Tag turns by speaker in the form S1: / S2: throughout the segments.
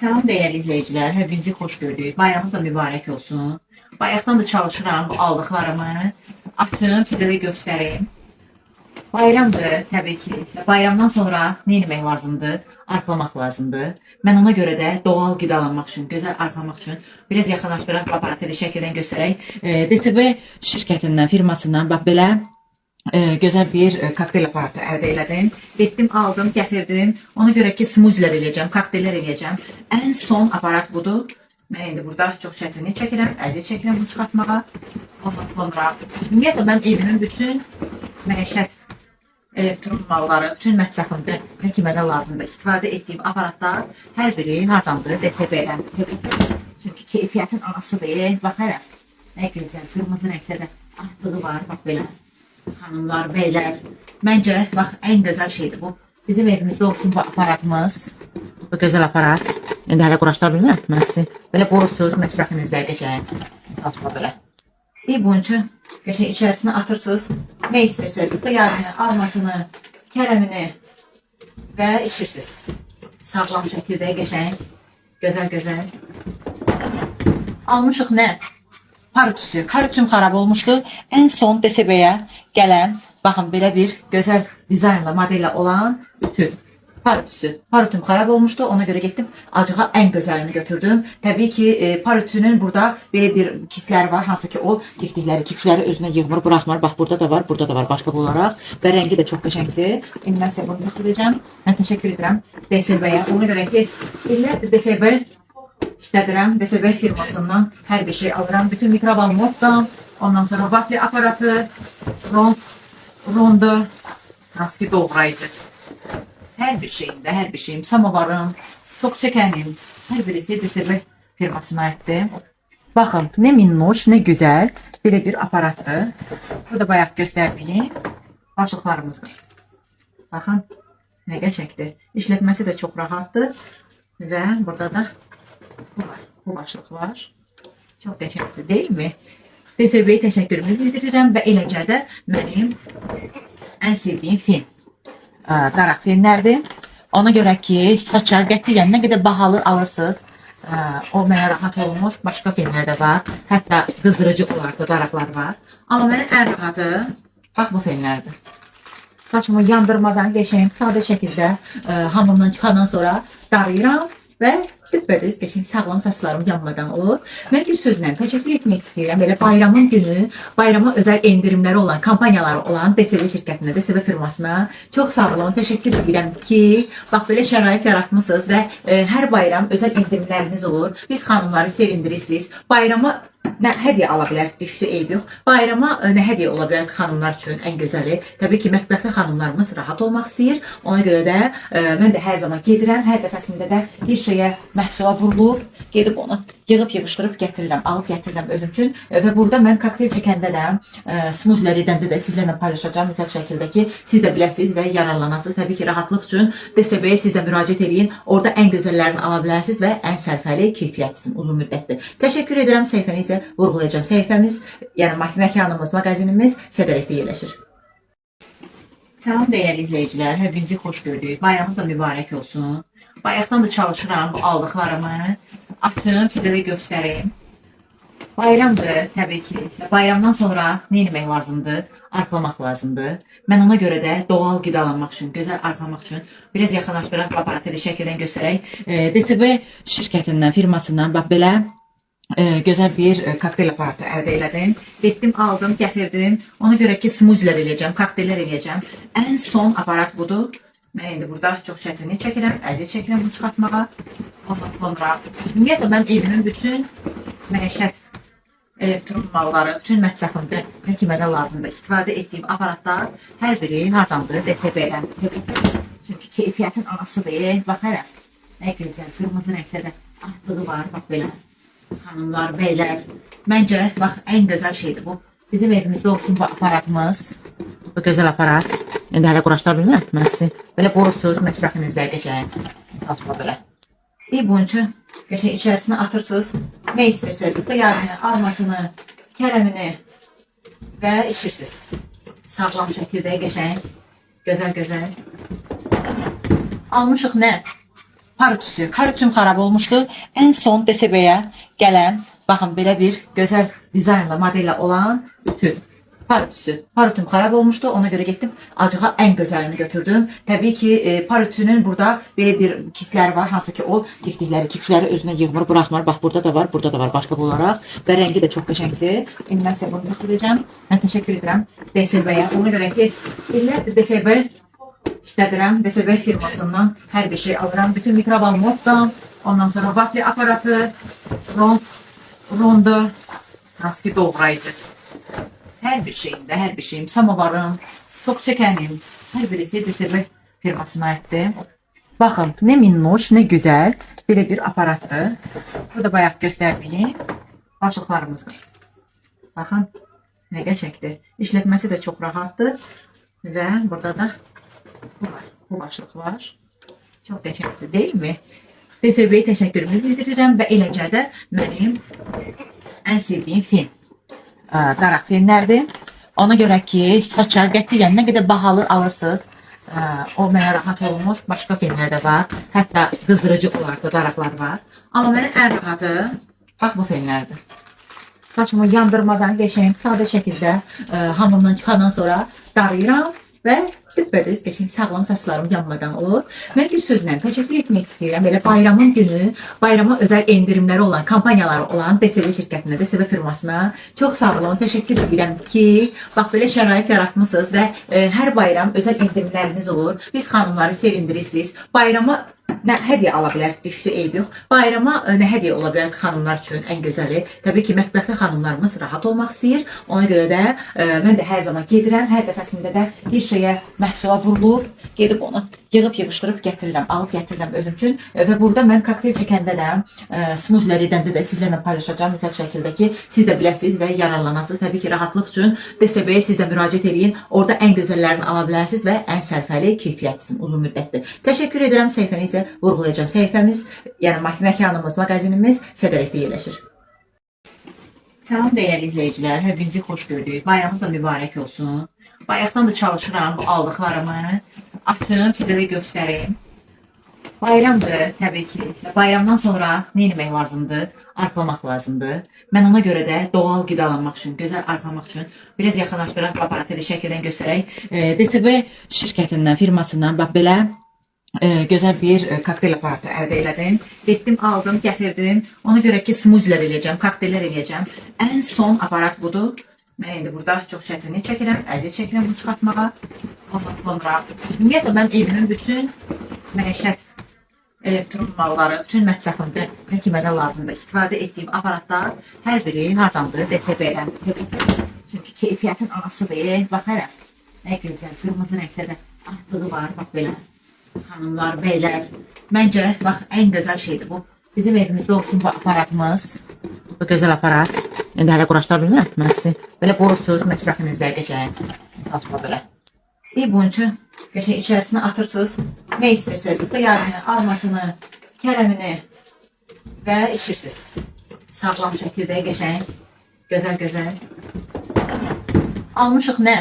S1: Salam değerli izleyiciler, hepinizi xoş gördük. Bayramınız da mübarək olsun. Bayaqdan da çalışıram bu aldıqlarımı. Açım, sizə də göstəreyim. Bayramdır təbii ki. Bayramdan sonra nə etmək lazımdır? Arxalamaq lazımdır. Mən ona görə də doğal qidalanmaq üçün, gözəl arxalamaq üçün biraz yaxınlaşdıraq, laboratoriya şəkildən göstərək. DSB şirkətindən, firmasından bax belə gözəl bir kokteyl aparatı əldə elədim. Getdim, aldım, gətirdim. Ona görə ki, smuzilər eləyəcəm, kokteyllər eləyəcəm. Ən son aparat budur. Mən indi burada çox çətinlik çəkirəm, əziyyət çəkirəm bunu çıxartmağa. Ondan sonra, ümumiyyətlə mən evimin bütün məişət elektron malları, bütün mətbəximdə nə ki mənə lazımdır istifadə etdiyim aparatlar hər biri hardandır? DSB-dən. Çünki keyfiyyətin anasıdır. Bax, hərə nə gözəl, qırmızı rəngdə də atlığı var, bax belə. Xanımlar, beylər, məncə, bax, ən gözəl şeydir bu. Bizim evimizdə olsun bu aparatımız. Bu gözəl aparat. İndi hələ quraşdıra bilmirəm. Mənsi belə qorursunuz, mətbəxinizdə qəşəng. Saçma belə. Bunun üçün qəşəng içərisinə atırsınız. Nə istəsəz, xiyarını, almasını, kərəmini və içirsiniz. Sağlam şəkildə qəşəng, gözəl. Almışıq nə? Parütüsü. Parütüm xarab olmuşdu. Ən son DSB-yə gələn, baxın, belə bir gözəl dizaynla, modellə olan ütü. Parütüsü. Parütüm xarab olmuşdu. Ona görə getdim, acığa ən gözəlini götürdüm. Təbii ki, parütünün burada belə bir kistləri var. Hansı ki, o tiftikləri, tükləri özünə yığmır, bıraxmır. Bax, burada da var, başqa olaraq. Və rəngi də çox qəşəngdir. İndi mən sizə bunu götürəcəm. Mən təşəkkür edirəm DSB-yə. Ona görə ki, illərdir DSB işlədirəm. DSB firmasından hər bir şey alıram. Bütün mikrovalmotdan, ondan sonra vafli aparatı, rondu, hansı ki doğrayıcı. Hər bir şeyim, samovarım, çox çəkənim, hər birisi DSB firmasına aiddir. Baxın, nə minnoş, nə gözəl belə bir aparatdır. Bu da bayaq göstərdiyim başlıqlarımızdır. Baxın, nə qəşəngdir. İşlətməsi də çox rahatdır və burada da bu başlıq var. Çox qəşəngdir, deyilmi? DSB-yə təşəkkürümü bildirirəm və eləcə də mənim ən sevdiyim film daraq filmlərdir. Ona görə ki, saça qətiyyən nə qədər bahalı alırsınız, o mənə rahat olmur. Başqa filmlər də var. Hətta qızdırıcı olaraq daraqlar var. Amma mənə ən rahatı bax bu filmlərdir. Saçımı yandırmadan qəşəng, sadə şəkildə hamamdan çıxandan sonra darayıram və düpbədəz qəşəng sağlam saçlarım yanmadan olur. Mən bir sözlə təşəkkür etmək istəyirəm. Belə bayramın günü, bayrama özel endirimləri olan, kampanyaları olan DSB şirkətinə, DSB firmasına çox sağ olun. Təşəkkür edirəm ki, bax belə şərait yaratmışsınız və hər bayram özel endirimləriniz olur. Biz xanımları sevindirirsiniz. Bayrama nə hədiyyə ala bilər, düşdü, eyb yox. Bayrama nə hədiyyə ola bilər xanımlar üçün ən gözəli. Təbii ki, mətbəxdə xanımlarımız rahat olmaq istəyir. Ona görə də mən də hər zaman gedirəm. Hər dəfəsində də bir şeyə məhsula vurulur. Gedib onu yığıb-yığışdırıb gətirirəm, alıb gətirirəm özüm üçün. Və burada mən kokteyl çəkəndə də, smuzlər edəndə də sizlərlə paylaşacağım mütləq şəkildə ki, siz də biləsiniz və yararlanasınız. Təbii ki, rahatlıq üçün DSB-yə siz də müraciət edin. Orada ən gözəllərini ala bilərsiniz və ən sərfəli, keyfiyyətlisin, uzun müddətli. Təşəkkür edirəm. Səhifəni isə vurğulayacağım. Səhifəmiz, yəni məkanımız, mağazinimiz Sədərəkdə yerləşir. Salam değerli izleyiciler, hepinizi xoş gördük. Bayramınız da mübarək olsun. Bayaqdan da çalışıram bu aldıqlarımı. Açım, sizə də göstəreyim. Bayramdır təbii ki. Bayramdan sonra nə etmək lazımdır? Arxalamaq lazımdır. Mən ona görə də doğal qidalanmaq üçün, gözəl arxalamaq üçün biraz yaxınlaşdıraq, laboratoriya şəkildən göstərək. DSB şirkətindən, firmasından bax belə gözəl bir kokteyl aparatı əldə elədim. Getdim, aldım, gətirdim. Ona görə ki, smuzilər eləyəcəm, kokteylər eləyəcəm. Ən son aparat budur. Mən indi burada çox çətinlik çəkirəm, əziyyət çəkirəm bunu çıxartmağa. Ondan sonra, ümumiyyətlə mən evimin bütün məişət elektron malları, bütün mətbəximdə nə ki mənə lazımdır istifadə etdiyim aparatlar hər biri hardandır? DSB-dən. Çünki keyfiyyətin anasıdır. Bax, hərə nə gözəl, qırmızı rəngdə də atlığı var, bax belə. Xanımlar, beylər, məncə, bax, ən gözəl şeydir bu. Bizim evimizdə olsun bu aparatımız. Bu gözəl aparat. İndi hələ quraşdıra bilmirəm. Mənsi belə qorursunuz, mətbəxinizdə qəşəng. Saçma belə. Bunun üçün qəşəng içərisinə atırsınız. Nə istəsəz, xiyarını, almasını, kərəmini və içirsiniz. Sağlam şəkildə qəşəng, gözəl. Almışıq nə? Parütüsü. Parütüm xarab olmuşdu. En son DSB-yə gələn, baxın belə bir gözəl dizaynla, modelle olan ütü. Parütüsü. Parütüm xarab olmuşdu. Ona göre gittim. Acığa en güzelini götürdüm. Tabii ki parütünün burada böyle bir kisləri var. Hansı ki o tiftikləri, tükləri özünə yığmır, bırakmır. Bax burada da var, burada da var başlık olarak. Ve rengi de çok qəşəngdir. İndi mən sizə bunu götürəcəm. Mən təşəkkür edirəm DSB-yə. Ona göre ki illərdir DSB işlədirəm. DSB firmasından hər bir şey alıram. Bütün mikrobal moddan, ondan sonra vafli aparatı, rondo, hansı doğrayıcı. Her bir şeyim, samovarım, çok çekenim, her birisi DSB firmasına aittir. Bakın ne minnoş, ne güzel böyle bir aparattır. Bu da bayağı gösterdiğim başlıklarımızdır. Bakın ne gerçektir. İşletmesi de çok rahattır. Ve burada da bu var. Bu başlık var. Çok teşekkür değil mi? DSB'ye teşekkürümü bildiririm ve eləcə də mənim en sevdiğim film. Daraq filmlərdir. Ona görə ki, saça qətiyyən nə qədər bahalı alırsınız, o mənə rahat olmaz. Başqa filmlər də var. Hətta qızdırıcı olardı, daraqlar var. Amma mənə ən rahatı, bax bu filmlərdir. Saçımı yandırmadan qəşəng, sadə şəkildə hamamdan çıxandan sonra darayıram və düppədüz qəşəng sağlam saçlarım yanmadan olur. Mən bir sözlə təşəkkür etmək istəyirəm. Belə bayramın günü, bayrama özel endirimləri olan, kampanyaları olan DSB şirkətinə, DSB firmasına çox sağ olun. Təşəkkür edirəm ki, bax belə şərait yaratmışsınız və hər bayram özel endirimləriniz olur. Biz xanımları sevindirirsiniz. Bayrama nə hədiyyə ala bilər, düşdü eyb yox. Bayrama nə hədiyyə ola bilər xanımlar üçün ən gözəli. Təbii ki, mətbəxdə xanımlarımız rahat olmaq istəyir. Ona görə də mən də hər zaman gedirəm. Hər dəfəsində də bir şeyə məhsula vurulur. Gedib onu yığıb yığışdırıb gətirirəm, alıb gətirirəm özüm üçün. Və burada mən kokteyl çəkəndə də, smuzlər edəndə də sizlərlə paylaşacağım mütləq şəkildə ki, siz də biləsiniz və yararlanasınız. Təbii ki, rahatlıq üçün DSB-yə siz də müraciət edin. Orada ən gözəllərini ala bilərsiniz və ən sərfəli, keyfiyyətlisin, uzun müddətli. Təşəkkür edirəm. Səhifəni isə vurgulayacağım. Səhifəmiz, yəni məkanımız, mağazinimiz Sədərəkdə yerləşir. Salam değerli izleyiciler, hepinizi hoş gördük. Bayramınız da mübarək olsun. Bayaqdan da çalışıram bu aldıklarımı. Açım, sizə də göstəreyim. Bayramdır təbii ki. Bayramdan sonra nə etmək lazımdır? Arxalamaq lazımdır. Mən ona görə də doğal qidalanmaq üçün, gözəl arxalamaq üçün biraz yaxınlaşdıraq aparatı şəkildən göstərək. DSB şirkətindən, firmasından bax belə güzel bir kokteyl aparatı əldə elədim. Getdim, aldım, gətirdim. Ona görə ki, smuzlər eləyəcəm, kokteylər eləyəcəm. Ən son aparat budur. Mən indi burada çox çətinlik çəkirəm, əziyyət çəkirəm bunu çıxartmağa. Ondan sonra ümumiyyətlə mən evimin bütün məişət elektron malları, bütün mətbəximdə nə ki mənə lazımdır istifadə etdiyim aparatlar hər biri hardandır? DSB-dən. Çünki keyfiyyətin anasıdır. Bax hərə. Nə gözəl, qırmızı rəngdə də atlığı var, bax belə. Hanımlar, beyler. Bence bak en güzel şeydi bu. Bizim evimizde olsun bu aparatımız. Bu güzel aparat. İndi hələ quraşdıra bilmirəm. Mən sizi belə qorursunuz, məsrəfinizdə geçən. Saçma belə. Bunun geçən içərisine atırsınız. Ne istəsəz, xiyarını, almasını, kərəmini və içirsiniz. Sağlam şəkildə geçən. Gözəl. Almışıq nə?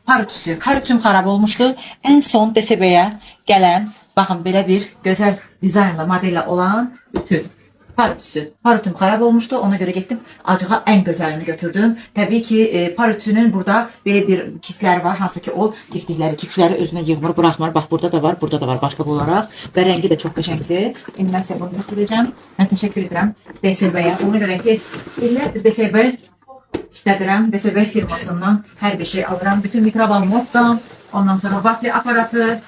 S1: Parütüsü. Parütüm xarab olmuşdu. En son DSB-yə gələn, baxın belə bir gözəl dizaynla, modelle olan ütü. Parütüsü. Parütüm xarab olmuşdu. Ona görə getdim. Acığa en gözəlini götürdüm. Təbii ki, parütünün burada belə bir kisləri var. Hansı ki o tiftikləri, tükləri özünə yığmır, bırakmır. Bax burada da var, burada da var başlıq olarak. Və rengi de çok qəşəngdir. İndi mən sizə bunu göstərəcəm. Mən təşəkkür edirəm DSB-yə. Ona görə ki, illərdir DSB işlədirəm. DSB firmasından hər bir şey alıram. Bütün mikrobal moddan, ondan sonra vafli aparatı,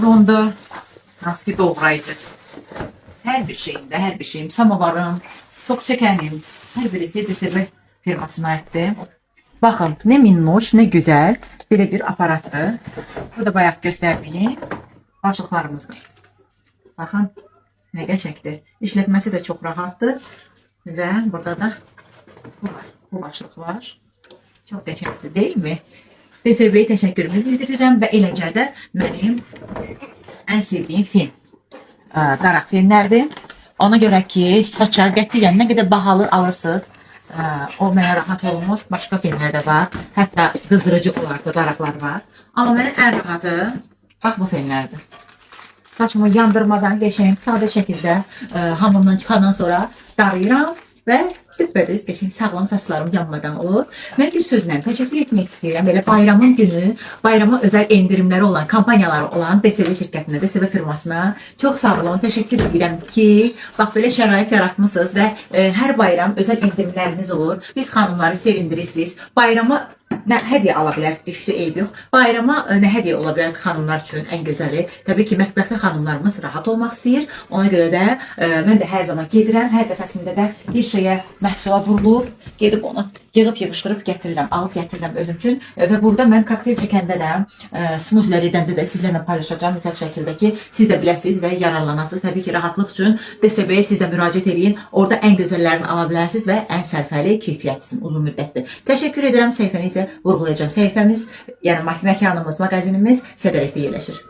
S1: rondo, hansı ki doğrayıcı. Her bir şeyim, samovarım, çok çekenim. Her birisi DSB firmasına aittir. Bakın ne minnoş, ne güzel böyle bir aparattır. Bu da bayağı gösterdiğim başlıklarımızdır. Bakın ne gerçektir. İşletmesi de çok rahattır. Ve burada da bu var. Bu başlık var. Çok teşekkür değil mi? DSB-yə təşəkkürümü bildirirəm və eləcə də mənim ən sevdiyim film. Daraq filmlərdir. Ona görə ki, saça qətiyyən nə qədər bahalı alırsınız, o mənə rahat olmaz. Başqa filmlər də var. Hətta qızdırıcı olardı, daraqlar var. Amma mənə ən rahatı, bax bu filmlərdir. saçımı yandırmadan geçeyim. Sadə şəkildə hamamdan çıxandan sonra darayıram və düppədüz geçeyim. Sağlam saçlarım yanmadan olur. Mən bir sözlə təşəkkür etmək istəyirəm. Belə bayramın günü, bayrama özel endirimləri olan, kampanyaları olan DSV şirkətinə, DSV firmasına çox sağ olun. Təşəkkür edirəm ki, bax belə şərait yaratmışsınız və hər bayram özel endirimləriniz olur. Biz xanımları sevindirirsiniz. Bayrama nə hədiyyə ala bilər, düşdü eyb yox. Bayrama nə hədiyyə ola bilər xanımlar üçün ən gözəli. Təbii ki, mətbəxdə xanımlarımız rahat olmaq istəyir. Ona görə də mən də hər zaman gedirəm. Hər dəfəsində də bir şeyə məhsula vurulub, gedib onu yığıb-yığışdırıb gətirirəm, alıb gətirirəm özüm üçün. Və burada mən kokteyl çəkəndə də, smuzlər edəndə də sizlərlə paylaşacağım mütləq şəkildə ki, siz də biləsiniz və yararlanasınız. Təbii ki, rahatlıq üçün DSB-yə siz də müraciət edin. Orada ən gözəllərini ala bilərsiniz və ən sərfəli, keyfiyyətlisin, uzun müddətli. Təşəkkür edirəm. Səhifəni isə vurğulayacağım. Səhifəmiz, yəni məkanımız, mağazinimiz Sədərəkdə yerləşir.